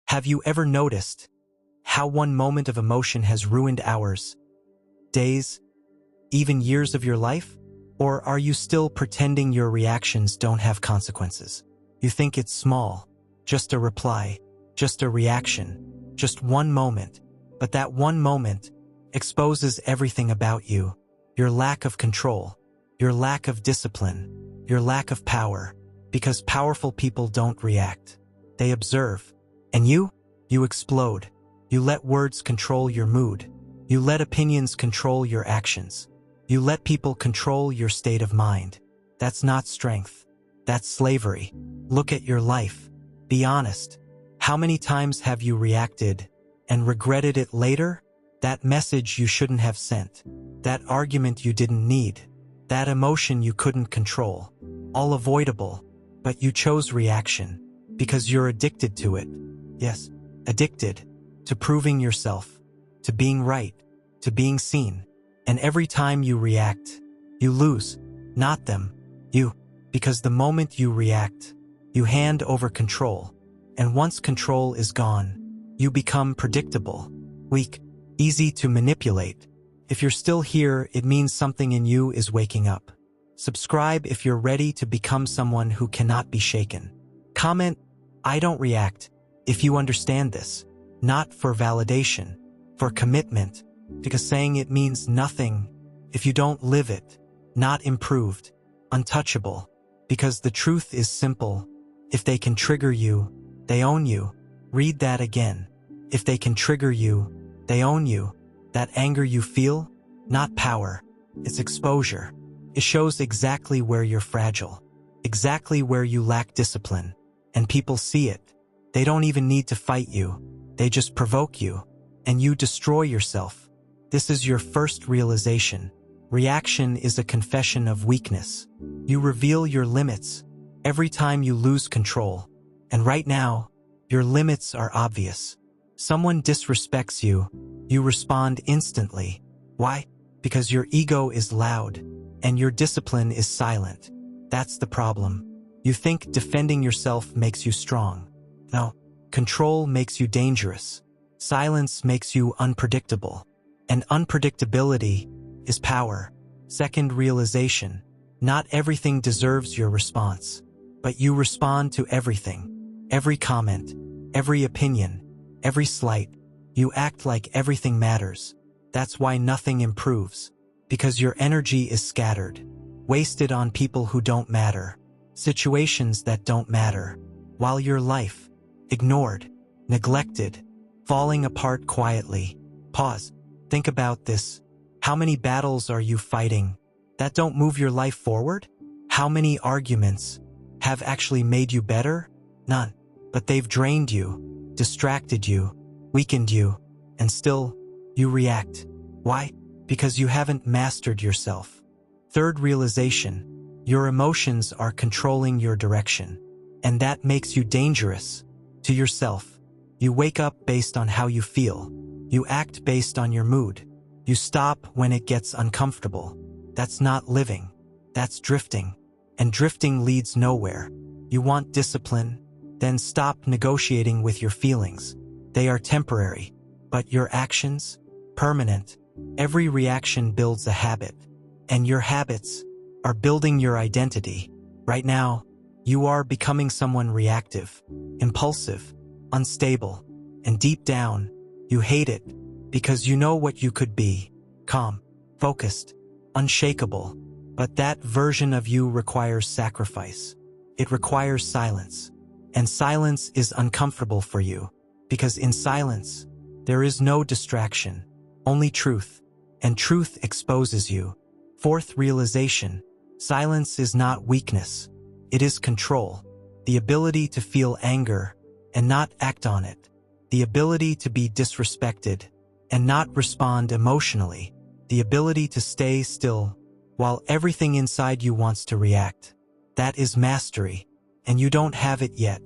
Have you ever noticed how one moment of emotion has ruined hours, days, even years of your life? Or are you still pretending your reactions don't have consequences? You think it's small, just a reply, just a reaction, just one moment. But that one moment exposes everything about you, your lack of control, your lack of discipline, your lack of power, because powerful people don't react. They observe. And you explode. You let words control your mood. You let opinions control your actions. You let people control your state of mind. That's not strength. That's slavery. Look at your life. Be honest. How many times have you reacted and regretted it later? That message you shouldn't have sent. That argument you didn't need. That emotion you couldn't control. All avoidable. But you chose reaction because you're addicted to it. Yes, addicted to proving yourself, to being right, to being seen. And every time you react, you lose, not them, you. Because the moment you react, you hand over control. And once control is gone, you become predictable, weak, easy to manipulate. If you're still here, it means something in you is waking up. Subscribe if you're ready to become someone who cannot be shaken. Comment, "I don't react," if you understand this. Not for validation, for commitment, because saying it means nothing if you don't live it. Not improved, untouchable, because the truth is simple. If they can trigger you, they own you. Read that again. If they can trigger you, they own you. That anger you feel, not power, it's exposure. It shows exactly where you're fragile, exactly where you lack discipline, and people see it. They don't even need to fight you. They just provoke you, and you destroy yourself. This is your first realization. Reaction is a confession of weakness. You reveal your limits every time you lose control. And right now, your limits are obvious. Someone disrespects you, you respond instantly. Why? Because your ego is loud, and your discipline is silent. That's the problem. You think defending yourself makes you strong. No, control makes you dangerous. Silence makes you unpredictable. And unpredictability is power. Second realization, not everything deserves your response. But you respond to everything. Every comment, every opinion, every slight. You act like everything matters. That's why nothing improves. Because your energy is scattered, wasted on people who don't matter, situations that don't matter, while your life, ignored, neglected, falling apart quietly. Pause. Think about this. How many battles are you fighting that don't move your life forward? How many arguments have actually made you better? None. But they've drained you, distracted you, weakened you, and still, you react. Why? Because you haven't mastered yourself. Third realization, your emotions are controlling your direction. And that makes you dangerous to yourself. You wake up based on how you feel. You act based on your mood. You stop when it gets uncomfortable. That's not living. That's drifting. And drifting leads nowhere. You want discipline? Then stop negotiating with your feelings. They are temporary. But your actions? Permanent. Every reaction builds a habit. And your habits are building your identity. Right now, you are becoming someone reactive, impulsive, unstable, and deep down, you hate it because you know what you could be: calm, focused, unshakable. But that version of you requires sacrifice. It requires silence. And silence is uncomfortable for you because in silence, there is no distraction, only truth. And truth exposes you. Fourth realization, silence is not weakness. It is control. The ability to feel anger and not act on it. The ability to be disrespected and not respond emotionally. The ability to stay still while everything inside you wants to react. That is mastery, and you don't have it yet,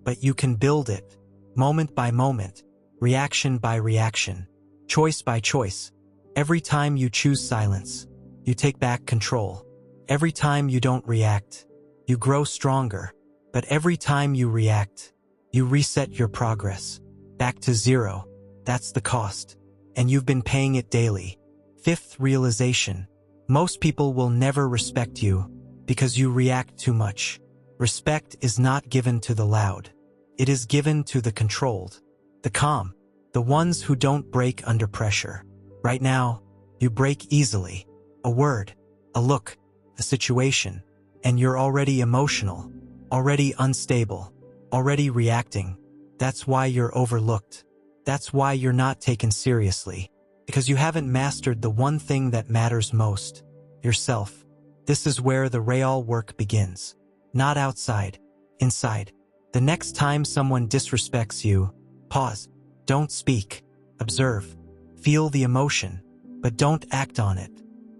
but you can build it, moment by moment, reaction by reaction, choice by choice. Every time you choose silence, you take back control. Every time you don't react, you grow stronger. But every time you react, you reset your progress. back to zero. That's the cost. And you've been paying it daily. Fifth realization. Most people will never respect you because you react too much. Respect is not given to the loud. It is given to the controlled, the calm, the ones who don't break under pressure. Right now, you break easily. A word, a look, a situation, and you're already emotional, already unstable, already reacting. That's why you're overlooked. That's why you're not taken seriously. Because you haven't mastered the one thing that matters most, yourself. This is where the real work begins. Not outside, inside. The next time someone disrespects you, pause. Don't speak. Observe. Feel the emotion, but don't act on it.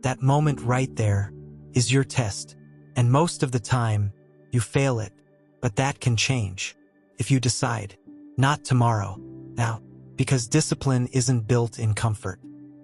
That moment right there is your test. And most of the time, you fail it. But that can change. If you decide, not tomorrow, now. Because discipline isn't built in comfort.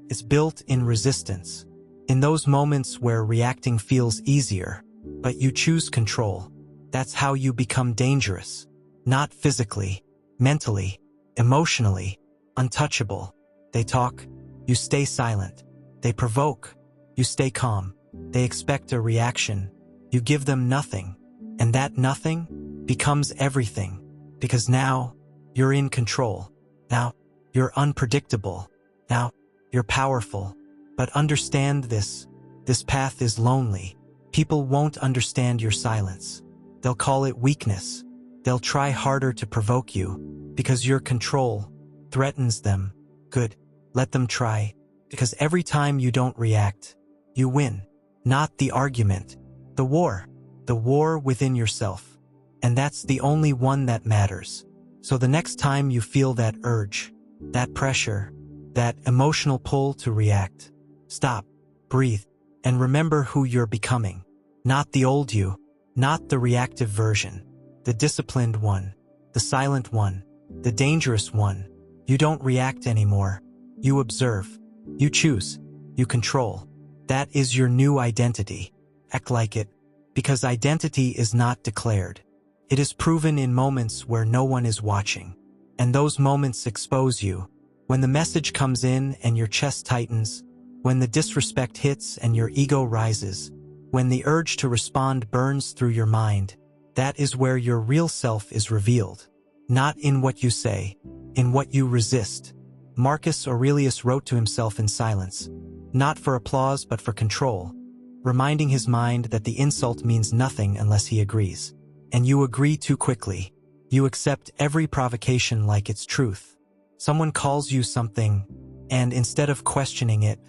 It's built in resistance. In those moments where reacting feels easier, but you choose control. That's how you become dangerous. Not physically, mentally, emotionally, untouchable. They talk, you stay silent. They provoke, you stay calm. They expect a reaction, you give them nothing. And that nothing becomes everything. Because now, you're in control. Now, you're unpredictable. Now, you're powerful. But understand this path is lonely. People won't understand your silence. They'll call it weakness. They'll try harder to provoke you, because your control threatens them. Good, let them try, because every time you don't react, you win. Not the argument, the war within yourself. And that's the only one that matters. So the next time you feel that urge, that pressure, that emotional pull to react, stop, breathe, and remember who you're becoming. Not the old you, not the reactive version, the disciplined one, the silent one, the dangerous one. You don't react anymore. You observe. You choose. You control. That is your new identity. Act like it, because identity is not declared. It is proven in moments where no one is watching. And those moments expose you. When the message comes in and your chest tightens, when the disrespect hits and your ego rises, when the urge to respond burns through your mind, that is where your real self is revealed. Not in what you say, in what you resist. Marcus Aurelius wrote to himself in silence, not for applause but for control, reminding his mind that the insult means nothing unless he agrees. And you agree too quickly. You accept every provocation like it's truth. Someone calls you something, and instead of questioning it,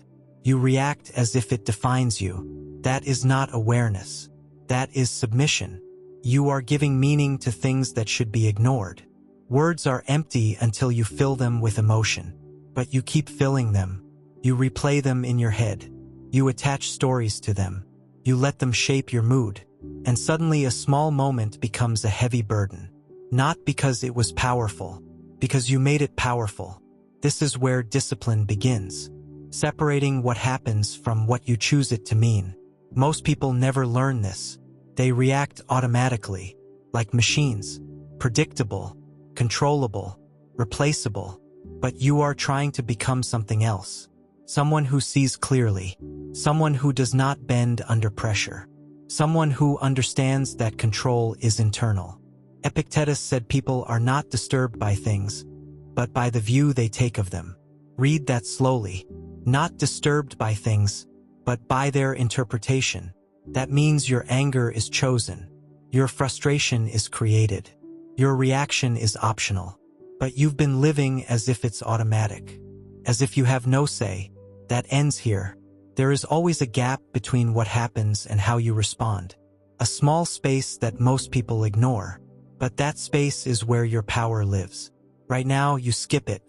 you react as if it defines you. That is not awareness. That is submission. You are giving meaning to things that should be ignored. Words are empty until you fill them with emotion. But you keep filling them. You replay them in your head. You attach stories to them. You let them shape your mood. And suddenly a small moment becomes a heavy burden. Not because it was powerful, because you made it powerful. This is where discipline begins. Separating what happens from what you choose it to mean. Most people never learn this. They react automatically, like machines, predictable, controllable, replaceable. But you are trying to become something else. Someone who sees clearly. Someone who does not bend under pressure. Someone who understands that control is internal. Epictetus said people are not disturbed by things, but by the view they take of them. Read that slowly. Not disturbed by things, but by their interpretation. That means your anger is chosen. Your frustration is created. Your reaction is optional. But you've been living as if it's automatic. As if you have no say. That ends here. There is always a gap between what happens and how you respond. A small space that most people ignore. But that space is where your power lives. Right now, you skip it.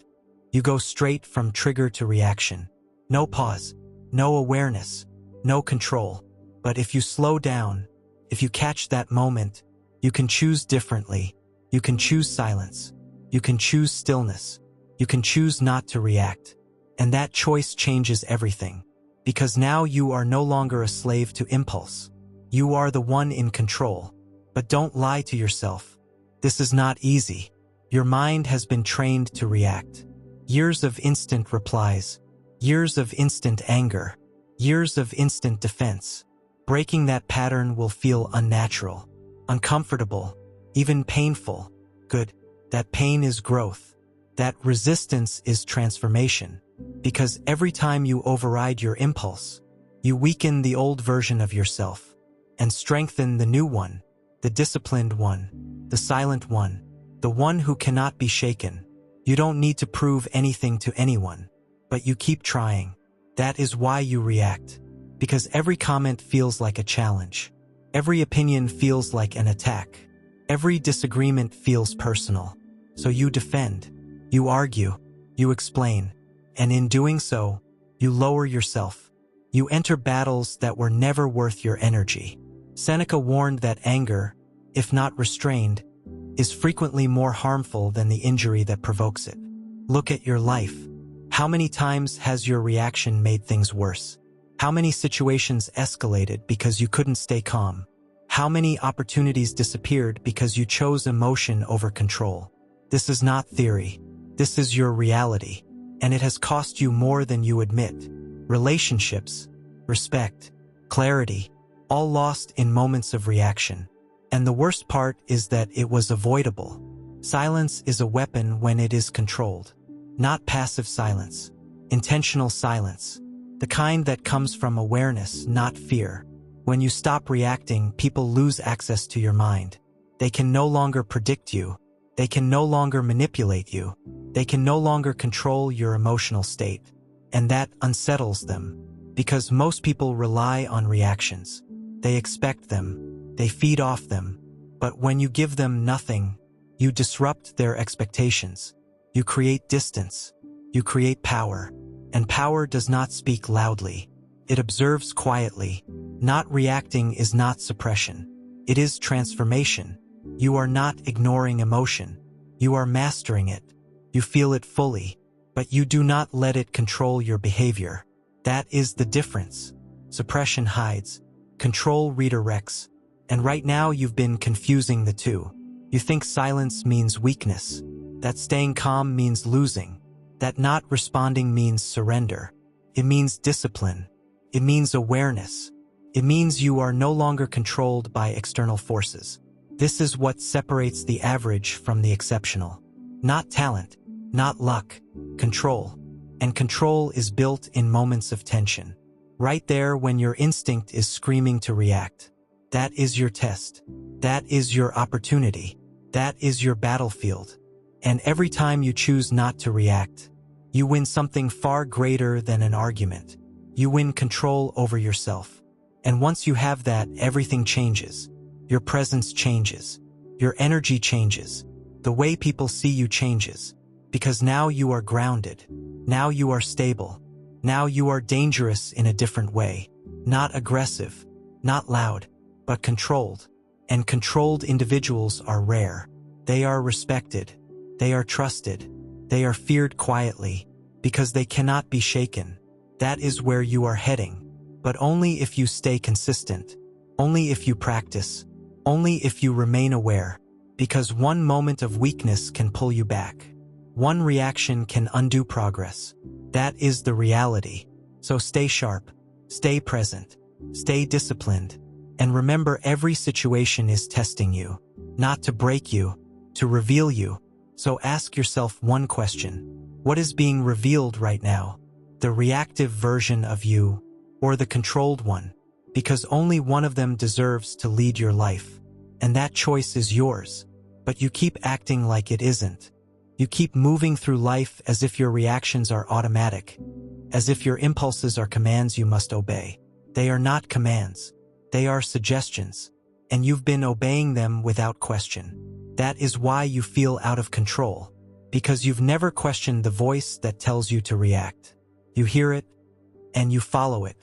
You go straight from trigger to reaction. No pause. No awareness. No control. But if you slow down, if you catch that moment, you can choose differently. You can choose silence. You can choose stillness. You can choose not to react. And that choice changes everything. Because now you are no longer a slave to impulse. You are the one in control. But don't lie to yourself. This is not easy. Your mind has been trained to react. Years of instant replies, years of instant anger, years of instant defense. Breaking that pattern will feel unnatural, uncomfortable, even painful. Good. That pain is growth. That resistance is transformation. Because every time you override your impulse, you weaken the old version of yourself and strengthen the new one, the disciplined one, the silent one, the one who cannot be shaken. You don't need to prove anything to anyone, but you keep trying. That is why you react. Because every comment feels like a challenge. Every opinion feels like an attack. Every disagreement feels personal. So you defend, you argue, you explain, and in doing so, you lower yourself. You enter battles that were never worth your energy. Seneca warned that anger, if not restrained, is frequently more harmful than the injury that provokes it. Look at your life. How many times has your reaction made things worse? How many situations escalated because you couldn't stay calm? How many opportunities disappeared because you chose emotion over control? This is not theory. This is your reality, and it has cost you more than you admit. Relationships, respect, clarity, all lost in moments of reaction. And the worst part is that it was avoidable. Silence is a weapon when it is controlled. Not passive silence. Intentional silence. The kind that comes from awareness, not fear. When you stop reacting, people lose access to your mind. They can no longer predict you. They can no longer manipulate you. They can no longer control your emotional state. And that unsettles them. Because most people rely on reactions. They expect them. They feed off them. But when you give them nothing, you disrupt their expectations. You create distance. You create power. And power does not speak loudly. It observes quietly. Not reacting is not suppression. It is transformation. You are not ignoring emotion. You are mastering it. You feel it fully, but you do not let it control your behavior. That is the difference. Suppression hides. Control redirects. And right now you've been confusing the two. You think silence means weakness. That staying calm means losing. That not responding means surrender. It means discipline. It means awareness. It means you are no longer controlled by external forces. This is what separates the average from the exceptional. Not talent, not luck, control. And control is built in moments of tension. Right there when your instinct is screaming to react. That is your test. That is your opportunity. That is your battlefield. And every time you choose not to react, you win something far greater than an argument. You win control over yourself. And once you have that, everything changes. Your presence changes. Your energy changes. The way people see you changes. Because now you are grounded. Now you are stable. Now you are dangerous in a different way. Not aggressive. Not loud. But controlled. And controlled individuals are rare. They are respected. They are trusted. They are feared quietly. Because they cannot be shaken. That is where you are heading. But only if you stay consistent. Only if you practice. Only if you remain aware. Because one moment of weakness can pull you back. One reaction can undo progress. That is the reality. So stay sharp. Stay present. Stay disciplined. And remember, every situation is testing you. Not to break you, to reveal you. So ask yourself one question. What is being revealed right now? The reactive version of you, or the controlled one? Because only one of them deserves to lead your life. And that choice is yours. But you keep acting like it isn't. You keep moving through life as if your reactions are automatic. As if your impulses are commands you must obey. They are not commands. They are suggestions. And you've been obeying them without question. That is why you feel out of control. Because you've never questioned the voice that tells you to react. You hear it, and you follow it.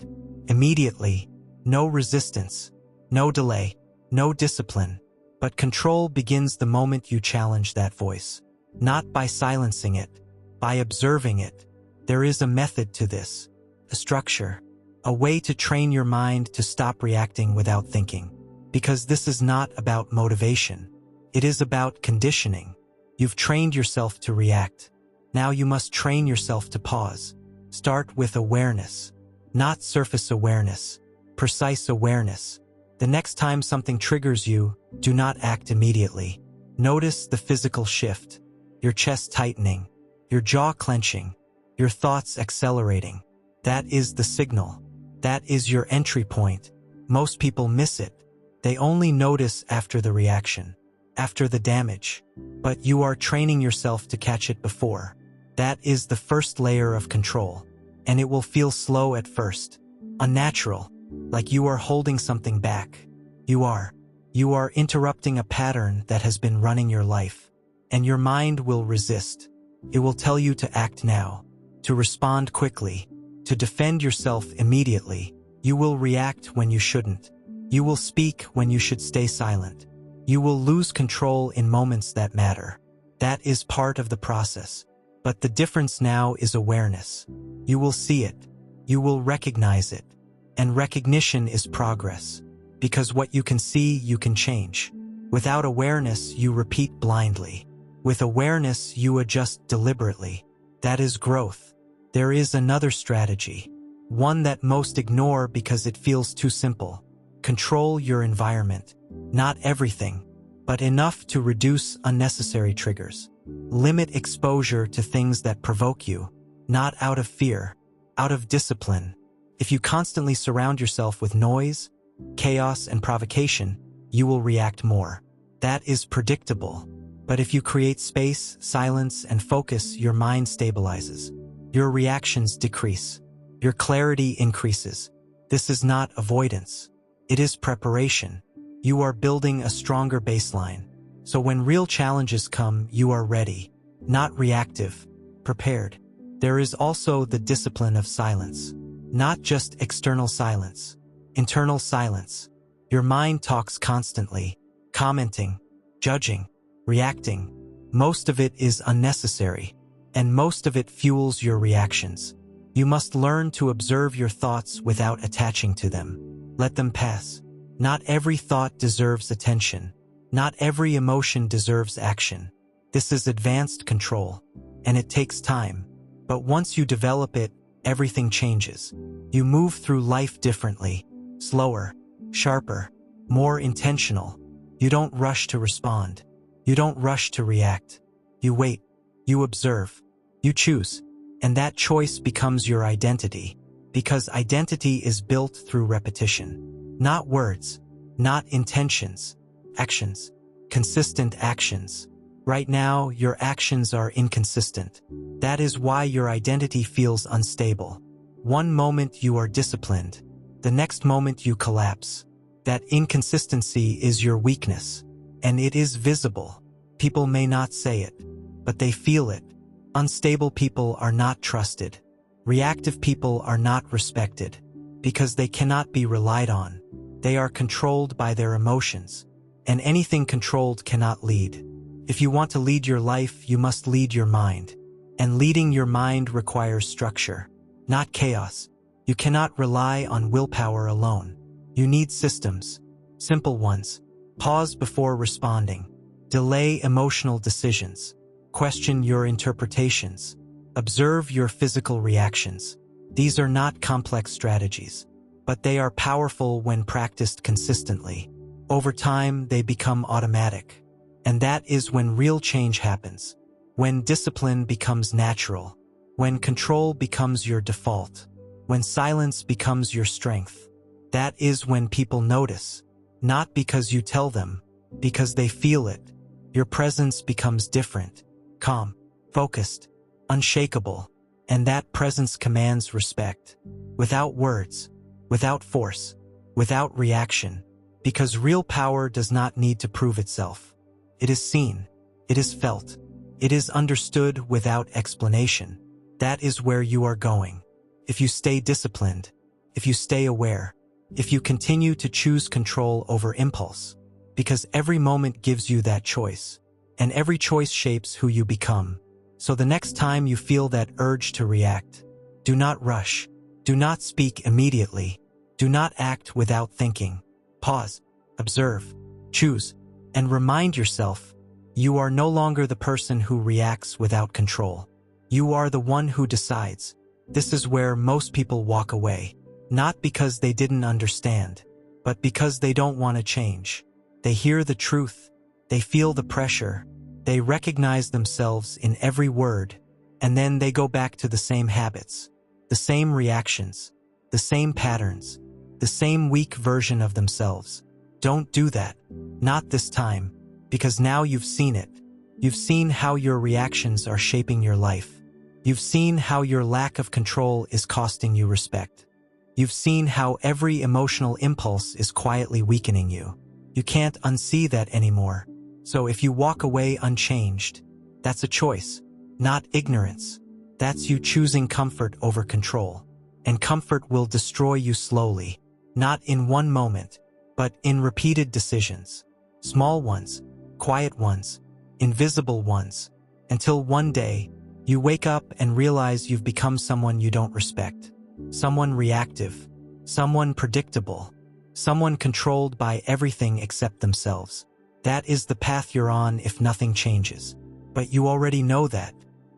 Immediately. No resistance. No delay. No discipline. But control begins the moment you challenge that voice. Not by silencing it. By observing it. There is a method to this. A structure. A way to train your mind to stop reacting without thinking. Because this is not about motivation. It is about conditioning. You've trained yourself to react. Now you must train yourself to pause. Start with awareness. Not surface awareness. Precise awareness. The next time something triggers you, do not act immediately. Notice the physical shift. Your chest tightening. Your jaw clenching. Your thoughts accelerating. That is the signal. That is your entry point. Most people miss it. They only notice after the reaction, after the damage. But you are training yourself to catch it before. That is the first layer of control. And it will feel slow at first. Unnatural. Like you are holding something back. You are interrupting a pattern that has been running your life. And your mind will resist. It will tell you to act now, to respond quickly, to defend yourself immediately. You will react when you shouldn't. You will speak when you should stay silent. You will lose control in moments that matter. That is part of the process. But the difference now is awareness. You will see it. You will recognize it. And recognition is progress. Because what you can see, you can change. Without awareness, you repeat blindly. With awareness, you adjust deliberately. That is growth. There is another strategy. One that most ignore because it feels too simple. Control your environment. Not everything, but enough to reduce unnecessary triggers. Limit exposure to things that provoke you, not out of fear, out of discipline. If you constantly surround yourself with noise, chaos, and provocation, you will react more. That is predictable. But if you create space, silence, and focus, your mind stabilizes. Your reactions decrease. Your clarity increases. This is not avoidance. It is preparation. You are building a stronger baseline. So when real challenges come, you are ready. Not reactive. Prepared. There is also the discipline of silence. Not just external silence. Internal silence. Your mind talks constantly. Commenting. Judging. Reacting. Most of it is unnecessary. And most of it fuels your reactions. You must learn to observe your thoughts without attaching to them. Let them pass. Not every thought deserves attention. Not every emotion deserves action. This is advanced control, and it takes time. But once you develop it, everything changes. You move through life differently, slower, sharper, more intentional. You don't rush to respond. You don't rush to react. You wait. You observe. You choose. And that choice becomes your identity. Because identity is built through repetition. Not words. Not intentions. Actions. Consistent actions. Right now, your actions are inconsistent. That is why your identity feels unstable. One moment you are disciplined. The next moment you collapse. That inconsistency is your weakness. And it is visible. People may not say it, but they feel it. Unstable people are not trusted. Reactive people are not respected. Because they cannot be relied on. They are controlled by their emotions. And anything controlled cannot lead. If you want to lead your life, you must lead your mind. And leading your mind requires structure, not chaos. You cannot rely on willpower alone. You need systems. Simple ones. Pause before responding. Delay emotional decisions. Question your interpretations. Observe your physical reactions. These are not complex strategies, but they are powerful when practiced consistently. Over time, they become automatic. And that is when real change happens. When discipline becomes natural. When control becomes your default. When silence becomes your strength. That is when people notice. Not because you tell them, because they feel it. Your presence becomes different. Calm, focused, unshakable, and that presence commands respect. Without words, without force, without reaction, because real power does not need to prove itself. It is seen, it is felt, it is understood without explanation. That is where you are going. If you stay disciplined, if you stay aware, if you continue to choose control over impulse, because every moment gives you that choice. And every choice shapes who you become. So the next time you feel that urge to react, do not rush. Do not speak immediately. Do not act without thinking. Pause, observe, choose, and remind yourself, You are no longer the person who reacts without control. You are the one who decides. This is where most people walk away. Not because they didn't understand, but because they don't want to change. They hear the truth. They feel the pressure. They recognize themselves in every word. And then they go back to the same habits, the same reactions, the same patterns, the same weak version of themselves. Don't do that. Not this time. Because now you've seen it. You've seen how your reactions are shaping your life. You've seen how your lack of control is costing you respect. You've seen how every emotional impulse is quietly weakening you. You can't unsee that anymore. So if you walk away unchanged, that's a choice, not ignorance. That's you choosing comfort over control. And comfort will destroy you slowly, not in one moment, but in repeated decisions. Small ones, quiet ones, invisible ones, until one day, you wake up and realize you've become someone you don't respect. Someone reactive, someone predictable, someone controlled by everything except themselves. That is the path you're on if nothing changes. But you already know that.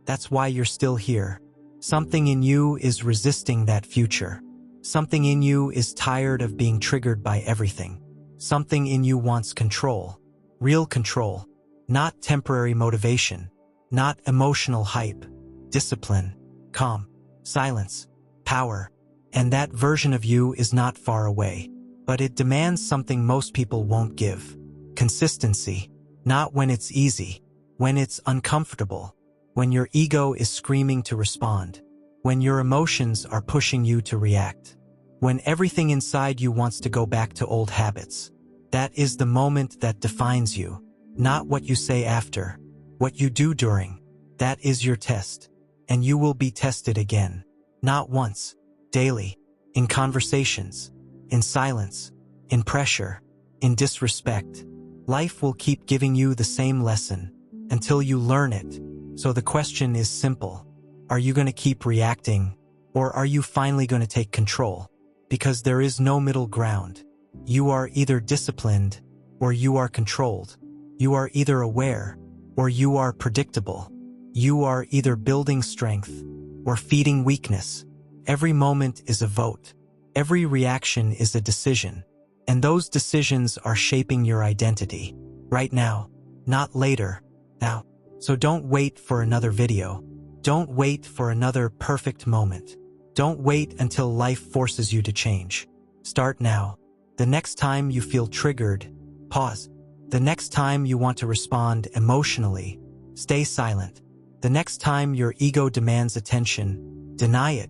That's why you're still here. Something in you is resisting that future. Something in you is tired of being triggered by everything. Something in you wants control. Real control. Not temporary motivation. Not emotional hype. Discipline. Calm. Silence. Power. And that version of you is not far away. But it demands something most people won't give. Consistency. Not when it's easy. When it's uncomfortable. When your ego is screaming to respond. When your emotions are pushing you to react. When everything inside you wants to go back to old habits. That is the moment that defines you. Not what you say after. What you do during. That is your test. And you will be tested again. Not once. Daily. In conversations. In silence. In pressure. In disrespect. Life will keep giving you the same lesson. Until you learn it. So the question is simple. Are you going to keep reacting? Or are you finally going to take control? Because there is no middle ground. You are either disciplined, or you are controlled. You are either aware, or you are predictable. You are either building strength, or feeding weakness. Every moment is a vote. Every reaction is a decision. And those decisions are shaping your identity. Right now. Not later. Now. So don't wait for another video. Don't wait for another perfect moment. Don't wait until life forces you to change. Start now. The next time you feel triggered, pause. The next time you want to respond emotionally, stay silent. The next time your ego demands attention, deny it.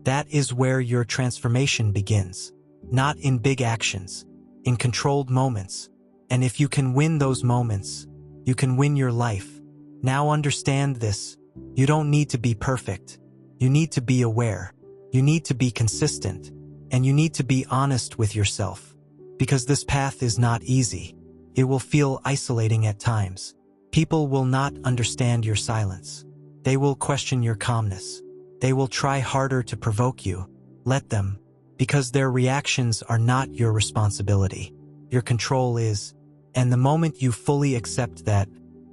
That is where your transformation begins. Not in big actions, in controlled moments. And if you can win those moments, you can win your life. Now understand this. You don't need to be perfect. You need to be aware. You need to be consistent. And you need to be honest with yourself. Because this path is not easy. It will feel isolating at times. People will not understand your silence. They will question your calmness. They will try harder to provoke you. Let them. Because their reactions are not your responsibility. Your control is. And the moment you fully accept that,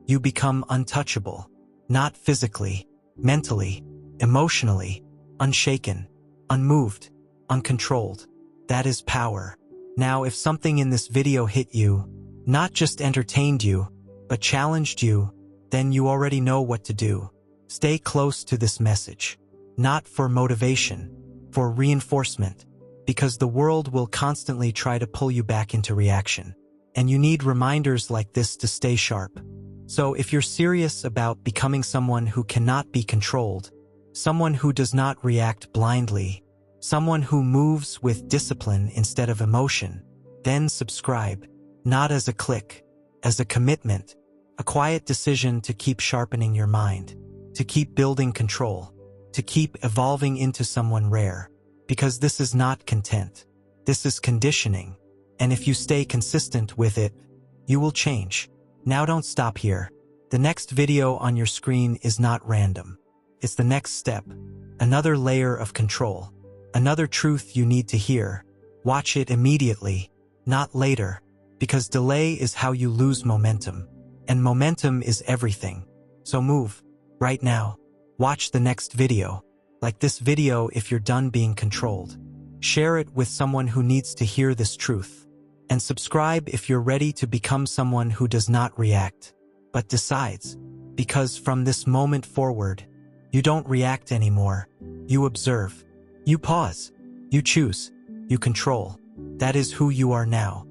you become untouchable. Not physically, mentally, emotionally, unshaken, unmoved, uncontrolled. That is power. Now, if something in this video hit you, not just entertained you, but challenged you, then you already know what to do. Stay close to this message. Not for motivation, for reinforcement, because the world will constantly try to pull you back into reaction. And you need reminders like this to stay sharp. So if you're serious about becoming someone who cannot be controlled, someone who does not react blindly, someone who moves with discipline instead of emotion, then subscribe, not as a click, as a commitment, a quiet decision to keep sharpening your mind, to keep building control, to keep evolving into someone rare, because this is not content. This is conditioning, and if you stay consistent with it, you will change. Now don't stop here. The next video on your screen is not random. It's the next step, another layer of control. Another truth you need to hear. Watch it immediately, not later, because delay is how you lose momentum. And momentum is everything. So move, right now. Watch the next video. Like this video if you're done being controlled. Share it with someone who needs to hear this truth. And subscribe if you're ready to become someone who does not react, but decides. Because from this moment forward, you don't react anymore. You observe. You pause. You choose. You control. That is who you are now.